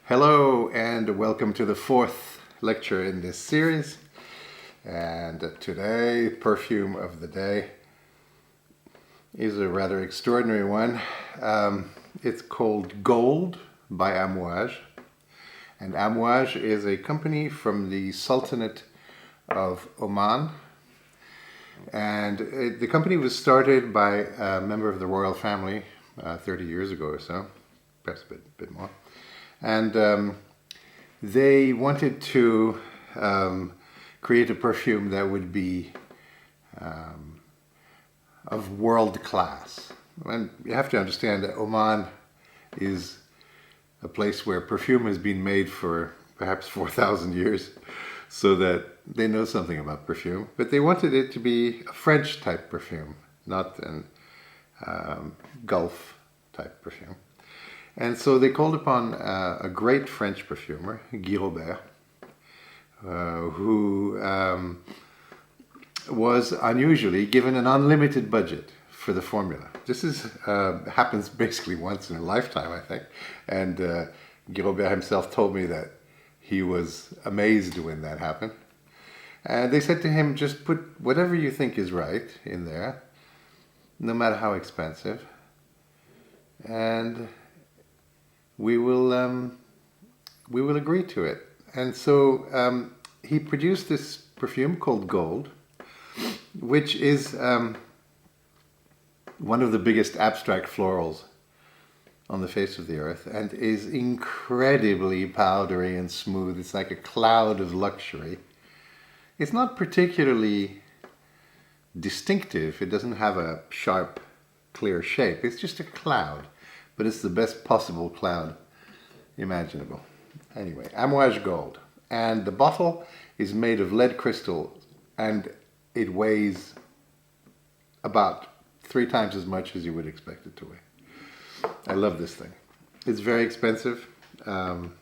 Hello and welcome to the fourth lecture in this series. And today, perfume of the day is a rather extraordinary one. It's called Gold by Amouage. And Amouage is a company from the Sultanate of Oman. And the company was started by a member of the royal family 30 years ago or so, perhaps a bit more. And they wanted to create a perfume that would be of world class. And you have to understand that Oman is a place where perfume has been made for perhaps 4,000 years, so that they know something about perfume. But they wanted it to be a French type perfume, not an Gulf type perfume. And so they called upon a great French perfumer, Guy, who was unusually given an unlimited budget for the formula. This happens basically once in a lifetime, I think. And Guy himself told me that he was amazed when that happened. And they said to him, just put whatever you think is right in there, no matter how expensive. And we will agree to it. And so he produced this perfume called Gold, which is one of the biggest abstract florals on the face of the earth, and is incredibly powdery and smooth. It's like a cloud of luxury. It's not particularly distinctive. It doesn't have a sharp, clear shape. It's just a cloud. But it's the best possible cloud imaginable. Anyway, Amouage Gold. And the bottle is made of lead crystal, and it weighs about 3 times as much as you would expect it to weigh. I love this thing. It's very expensive. I'm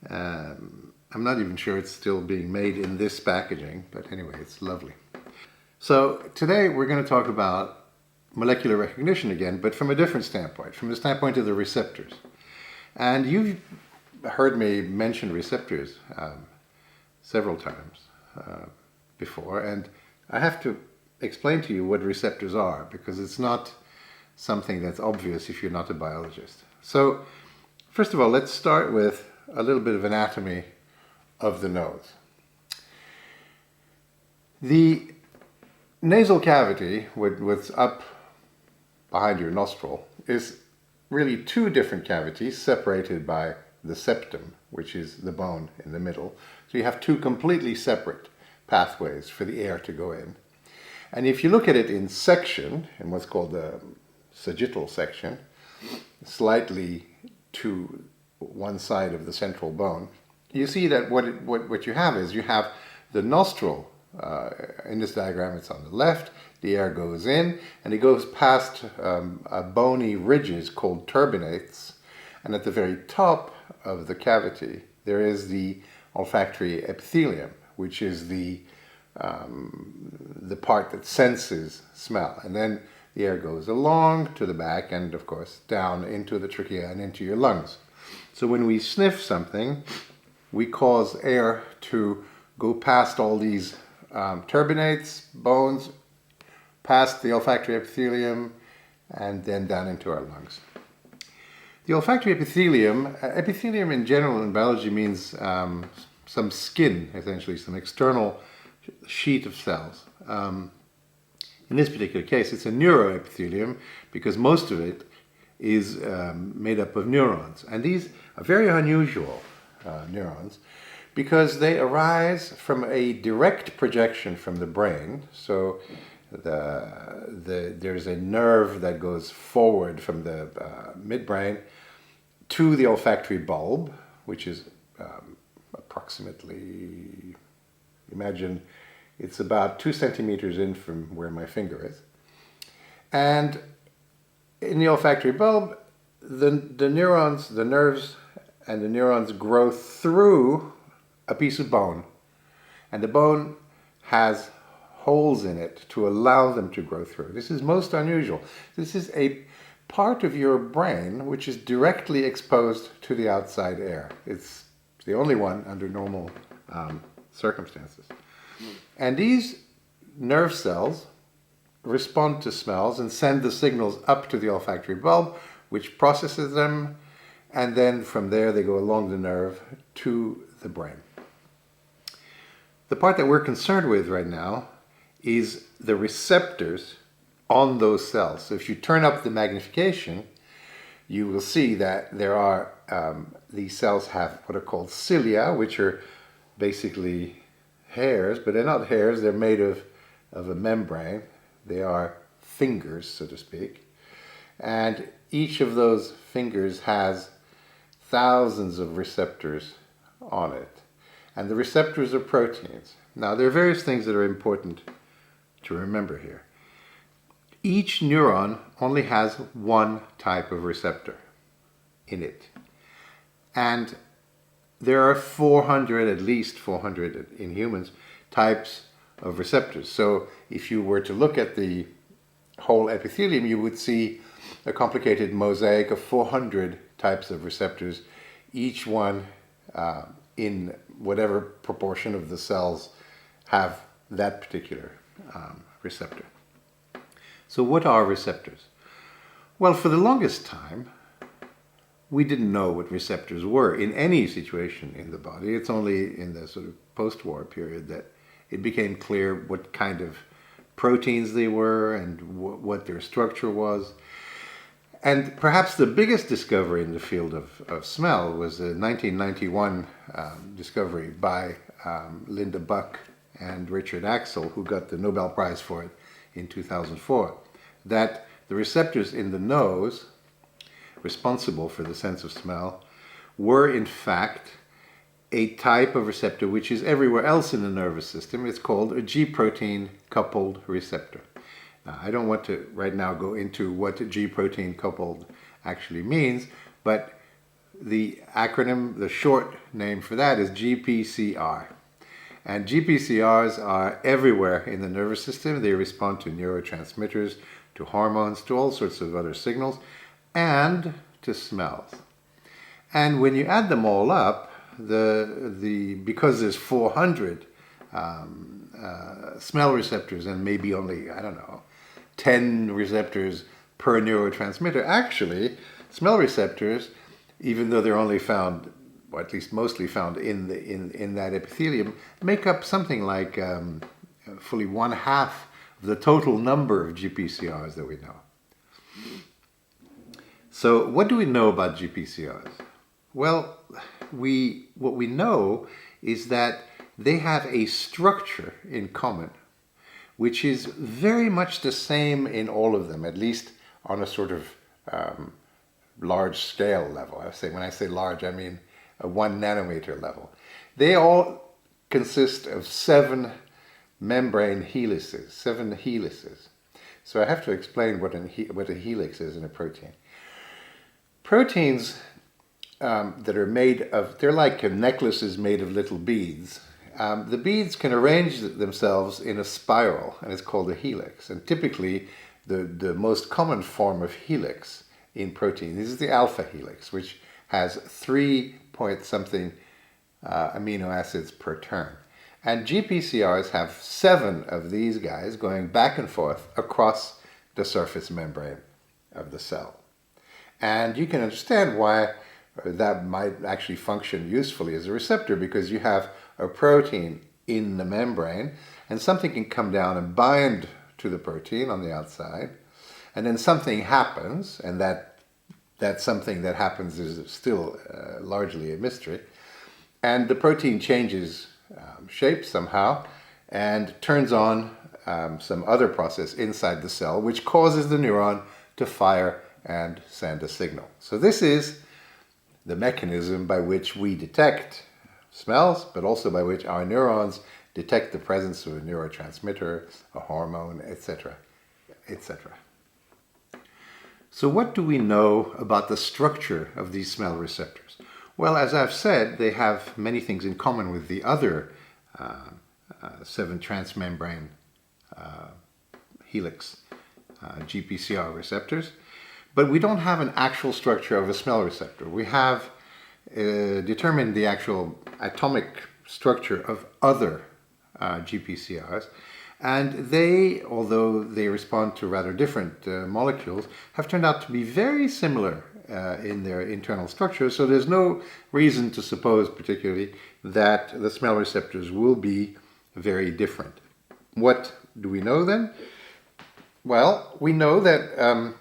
not even sure it's still being made in this packaging, but anyway, it's lovely. So today we're going to talk about molecular recognition again, but from a different standpoint, from the standpoint of the receptors. And you've heard me mention receptors several times before, and I have to explain to you what receptors are, because it's not something that's obvious if you're not a biologist. So, first of all, let's start with a little bit of anatomy of the nose. The nasal cavity, what's up behind your nostril, is really 2 different cavities separated by the septum, which is the bone in the middle. So you have 2 completely separate pathways for the air to go in. And if you look at it in section, in what's called the sagittal section, slightly to one side of the central bone, you see that what you have is you have the nostril. In this diagram, it's on the left. The air goes in, and it goes past bony ridges called turbinates. And at the very top of the cavity, there is the olfactory epithelium, which is the part that senses smell. And then the air goes along to the back and, of course, down into the trachea and into your lungs. So when we sniff something, we cause air to go past all these turbinates, bones, past the olfactory epithelium, and then down into our lungs. The olfactory epithelium in general in biology means some skin, essentially, some external sheet of cells. In this particular case, it's a neuroepithelium because most of it is made up of neurons. And these are very unusual neurons, because they arise from a direct projection from the brain. So there's a nerve that goes forward from the midbrain to the olfactory bulb, which is approximately, imagine it's about 2 centimeters in from where my finger is. And in the olfactory bulb, the neurons, the nerves and the neurons grow through a piece of bone, and the bone has holes in it to allow them to grow through. This is most unusual. This is a part of your brain which is directly exposed to the outside air. It's the only one under normal circumstances. And these nerve cells respond to smells and send the signals up to the olfactory bulb, which processes them, and then from there they go along the nerve to the brain. The part that we're concerned with right now is the receptors on those cells. So if you turn up the magnification, you will see that there are, these cells have what are called cilia, which are basically hairs, but they're not hairs, they're made of a membrane. They are fingers, so to speak. And each of those fingers has thousands of receptors on it. And the receptors are proteins. Now, there are various things that are important to remember here. Each neuron only has one type of receptor in it. And there are 400, at least 400 in humans, types of receptors. So if you were to look at the whole epithelium, you would see a complicated mosaic of 400 types of receptors, each one in whatever proportion of the cells have that particular receptor. So what are receptors? Well, for the longest time, we didn't know what receptors were in any situation in the body. It's only in the sort of post-war period that it became clear what kind of proteins they were and what their structure was. And perhaps the biggest discovery in the field of smell was the 1991 discovery by Linda Buck and Richard Axel, who got the Nobel Prize for it in 2004, that the receptors in the nose, responsible for the sense of smell, were in fact a type of receptor which is everywhere else in the nervous system. It's called a G protein coupled receptor. Now, I don't want to right now go into what G protein coupled actually means, but the acronym, the short name for that is GPCR. And GPCRs are everywhere in the nervous system. They respond to neurotransmitters, to hormones, to all sorts of other signals, and to smells. And when you add them all up, because there's 400 smell receptors and maybe only, 10 receptors per neurotransmitter, actually, smell receptors, even though they're only found, or at least mostly found in that epithelium, make up something like fully 1/2 of the total number of GPCRs that we know. So what do we know about GPCRs? Well, what we know is that they have a structure in common, which is very much the same in all of them, at least on a sort of large scale level. When I say large, I mean a 1 nanometer level. They all consist of 7 membrane helices, 7 helices. So I have to explain what a helix is in a protein. Proteins that are made of, they're like necklaces made of little beads. The beads can arrange themselves in a spiral, and it's called a helix. And typically, the most common form of helix in protein is the alpha helix, which has 3 point something amino acids per turn. And GPCRs have 7 of these guys going back and forth across the surface membrane of the cell. And you can understand why that might actually function usefully as a receptor, because you have a protein in the membrane and something can come down and bind to the protein on the outside, and then something happens, and that something that happens is still largely a mystery, and the protein changes shape somehow and turns on some other process inside the cell which causes the neuron to fire and send a signal. So this is the mechanism by which we detect smells, but also by which our neurons detect the presence of a neurotransmitter, a hormone, etc., etc. So what do we know about the structure of these smell receptors? Well, as I've said, they have many things in common with the other 7 transmembrane helix GPCR receptors. But we don't have an actual structure of a smell receptor. We have determined the actual atomic structure of other GPCRs, and they, although they respond to rather different molecules, have turned out to be very similar in their internal structure, so there's no reason to suppose particularly that the smell receptors will be very different. What do we know then? Well, we know that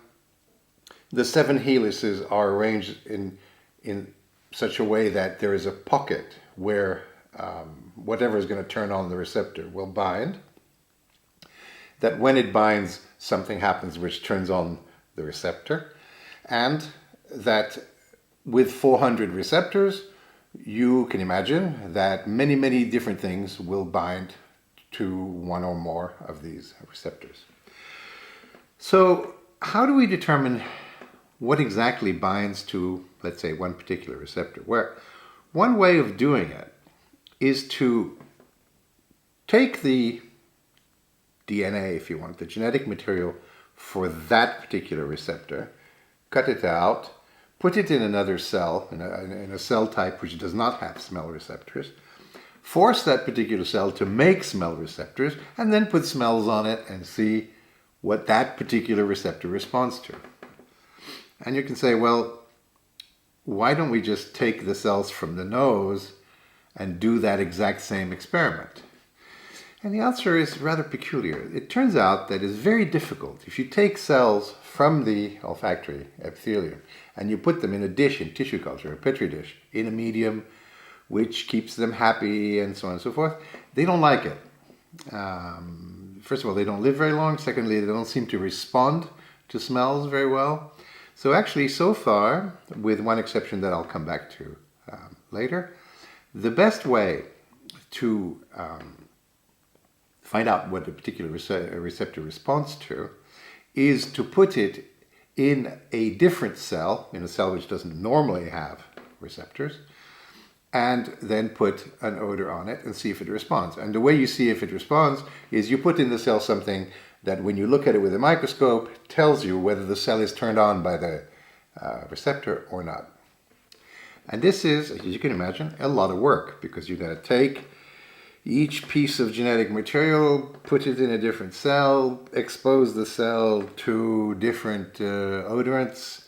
the 7 helices are arranged in such a way that there is a pocket where whatever is going to turn on the receptor will bind. That when it binds, something happens which turns on the receptor, and that with 400 receptors, you can imagine that many, many different things will bind to one or more of these receptors. So how do we determine what exactly binds to, let's say, one particular receptor? Where one way of doing it is to take the DNA, if you want, the genetic material for that particular receptor, cut it out, put it in another cell, in a cell type which does not have smell receptors, force that particular cell to make smell receptors, and then put smells on it and see what that particular receptor responds to. And you can say, well, why don't we just take the cells from the nose and do that exact same experiment? And the answer is rather peculiar. It turns out that it's very difficult. If you take cells from the olfactory epithelium and you put them in a dish, in tissue culture, a petri dish, in a medium which keeps them happy and so on and so forth, they don't like it. First of all, they don't live very long. Secondly, they don't seem to respond to smells very well. So actually, so far, with one exception that I'll come back to later, the best way to find out what a particular receptor responds to is to put it in a different cell, in a cell which doesn't normally have receptors, and then put an odor on it and see if it responds. And the way you see if it responds is you put in the cell something that when you look at it with a microscope tells you whether the cell is turned on by the receptor or not. And this is, as you can imagine, a lot of work, because you've got to take each piece of genetic material, put it in a different cell, expose the cell to different odorants,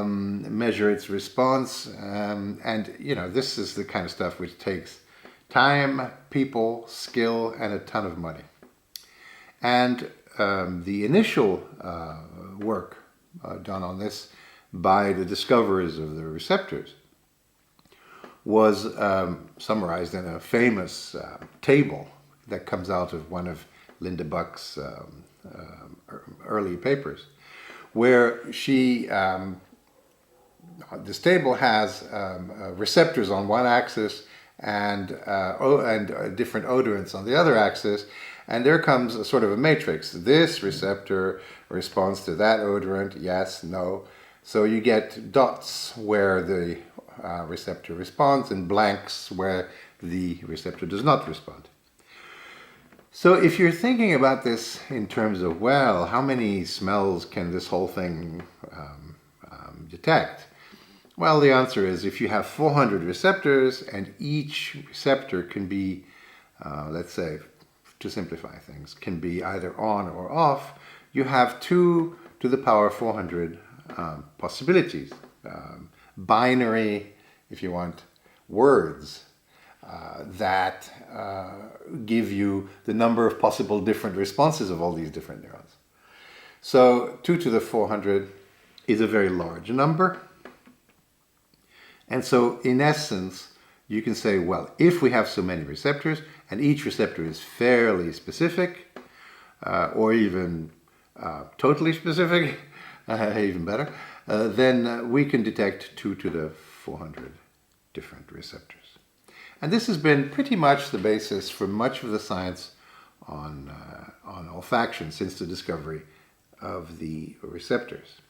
measure its response, and this is the kind of stuff which takes time, people, skill, and a ton of money. And the initial work done on this by the discoverers of the receptors was summarized in a famous table that comes out of one of Linda Buck's early papers, where she, this table has receptors on one axis and different odorants on the other axis, and there comes a sort of a matrix. This receptor responds to that odorant, yes, no. So you get dots where the receptor responds and blanks where the receptor does not respond. So if you're thinking about this in terms of, well, how many smells can this whole thing detect? Well, the answer is if you have 400 receptors and each receptor can be, let's say, to simplify things, can be either on or off, you have 2 to the power 400 possibilities. Binary, if you want, words that give you the number of possible different responses of all these different neurons. So 2 to the 400 is a very large number. And so in essence, you can say, well, if we have so many receptors and each receptor is fairly specific or even totally specific, even better, then we can detect 2 to the 400 different receptors. And this has been pretty much the basis for much of the science on olfaction since the discovery of the receptors.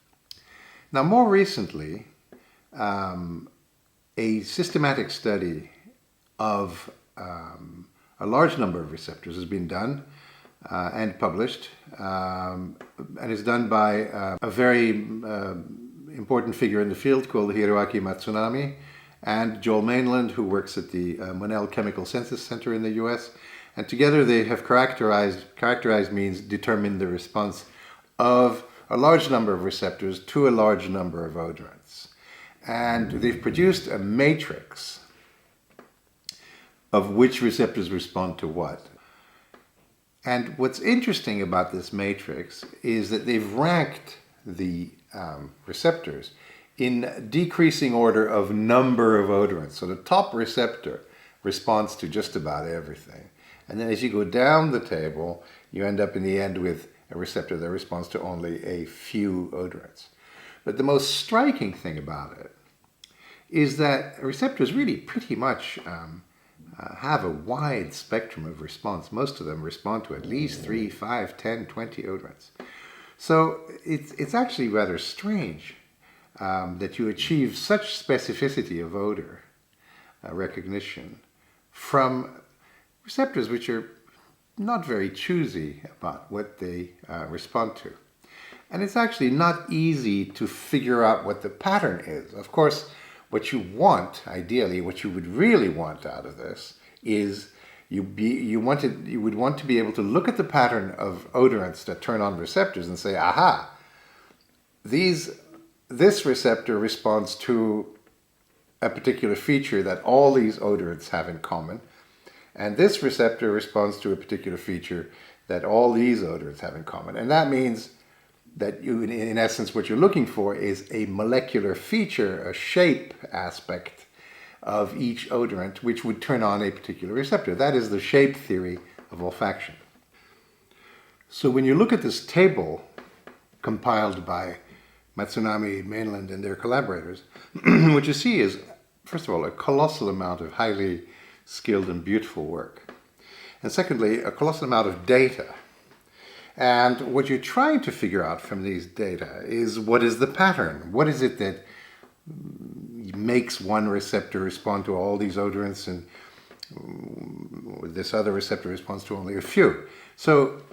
Now, more recently, a systematic study of a large number of receptors has been done and published, and is done by a very important figure in the field called Hiroaki Matsunami, and Joel Mainland, who works at the Monell Chemical Synthesis Center in the US. And together they have characterized means determined the response of a large number of receptors to a large number of odorants. And they've produced a matrix of which receptors respond to what. And what's interesting about this matrix is that they've ranked the receptors in decreasing order of number of odorants. So the top receptor responds to just about everything. And then as you go down the table, you end up in the end with a receptor that responds to only a few odorants. But the most striking thing about it is that receptors really pretty much have a wide spectrum of response. Most of them respond to at least 3, 5, 10, 20 odorants. So it's actually rather strange that you achieve such specificity of odor recognition from receptors which are not very choosy about what they respond to. And it's actually not easy to figure out what the pattern is. Of course, what you want, ideally, what you would really want out of this is you would want to be able to look at the pattern of odorants that turn on receptors and say, aha, this receptor responds to a particular feature that all these odorants have in common, and this receptor responds to a particular feature that all these odorants have in common. And that means that you, in essence, what you're looking for is a molecular feature, a shape aspect of each odorant, which would turn on a particular receptor. That is the shape theory of olfaction. So when you look at this table compiled by Matsunami, Mainland, and their collaborators, what you see is, first of all, a colossal amount of highly skilled and beautiful work. And secondly, a colossal amount of data. And what you're trying to figure out from these data is, what is the pattern? What is it that makes one receptor respond to all these odorants and this other receptor responds to only a few? So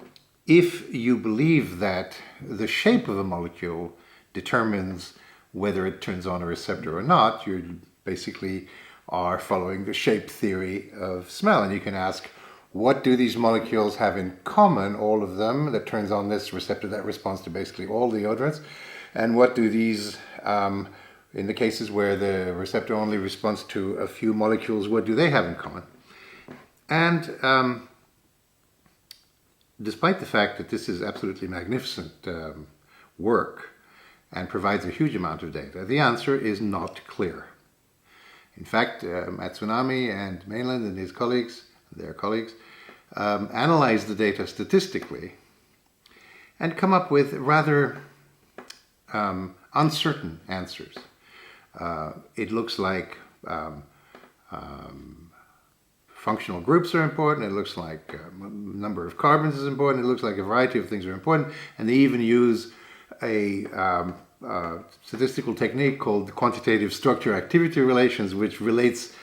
if you believe that the shape of a molecule determines whether it turns on a receptor or not, you basically are following the shape theory of smell. And you can ask, what do these molecules have in common, all of them, that turns on this receptor that responds to basically all the odorants? And what do these, in the cases where the receptor only responds to a few molecules, what do they have in common? And despite the fact that this is absolutely magnificent work and provides a huge amount of data, the answer is not clear. In fact, Matsunami and Mainland and their colleagues, analyze the data statistically and come up with rather uncertain answers. It looks like functional groups are important, it looks like number of carbons is important, it looks like a variety of things are important, and they even use a statistical technique called quantitative structure-activity relations, which relates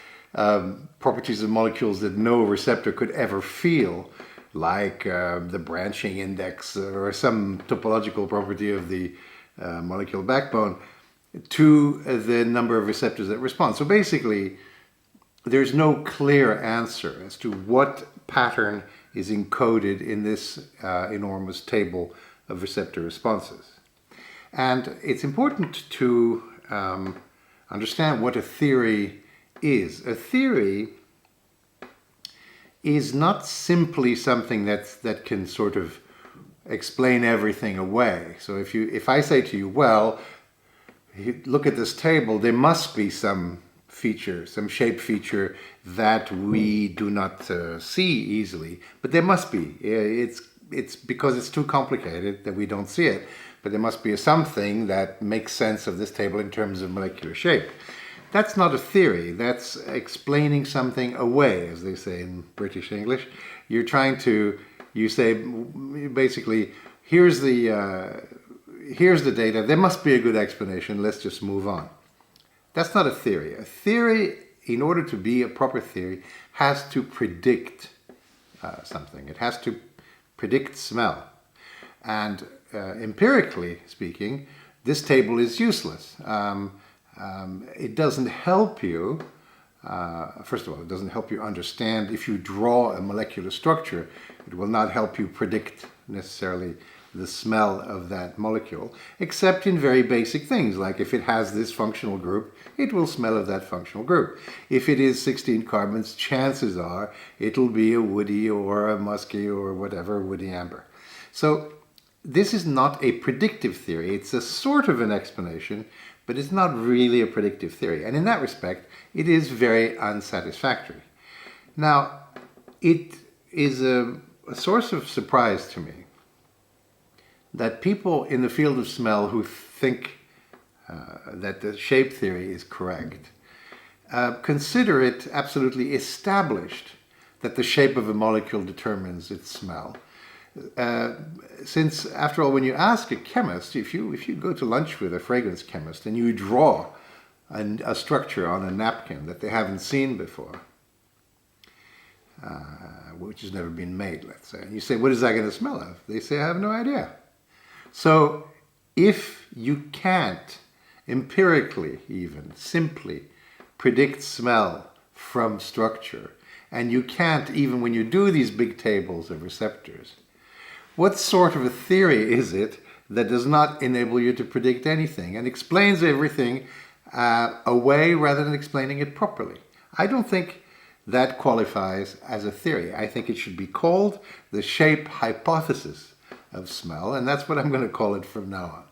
properties of molecules that no receptor could ever feel, like the branching index or some topological property of the molecular backbone, to the number of receptors that respond. So basically, there's no clear answer as to what pattern is encoded in this enormous table of receptor responses. And it's important to understand what a theory is. A theory is not simply something that can sort of explain everything away. So if I say to you, well, look at this table, there must be some feature, some shape feature that we do not see easily, but there must be. It's because it's too complicated that we don't see it, but there must be something that makes sense of this table in terms of molecular shape. That's not a theory, that's explaining something away, as they say in British English. You say basically, here's the data, there must be a good explanation, let's just move on. That's not a theory. A theory, in order to be a proper theory, has to predict something. It has to predict smell. And empirically speaking, this table is useless. It doesn't help you. First of all, it doesn't help you understand. If you draw a molecular structure, it will not help you predict necessarily the smell of that molecule, except in very basic things, like if it has this functional group, it will smell of that functional group. If it is 16 carbons, chances are it'll be a woody or a musky or whatever, woody amber. So this is not a predictive theory. It's a sort of an explanation, but it's not really a predictive theory. And in that respect, it is very unsatisfactory. Now, it is a source of surprise to me that people in the field of smell who think that the shape theory is correct consider it absolutely established that the shape of a molecule determines its smell. Since, after all, when you ask a chemist, if you go to lunch with a fragrance chemist and you draw a structure on a napkin that they haven't seen before, which has never been made, let's say, and you say, what is that going to smell of? They say, I have no idea. So if you can't empirically even simply predict smell from structure, and you can't even when you do these big tables of receptors, what sort of a theory is it that does not enable you to predict anything and explains everything away rather than explaining it properly? I don't think that qualifies as a theory. I think it should be called the shape hypothesis of smell, and that's what I'm going to call it from now on.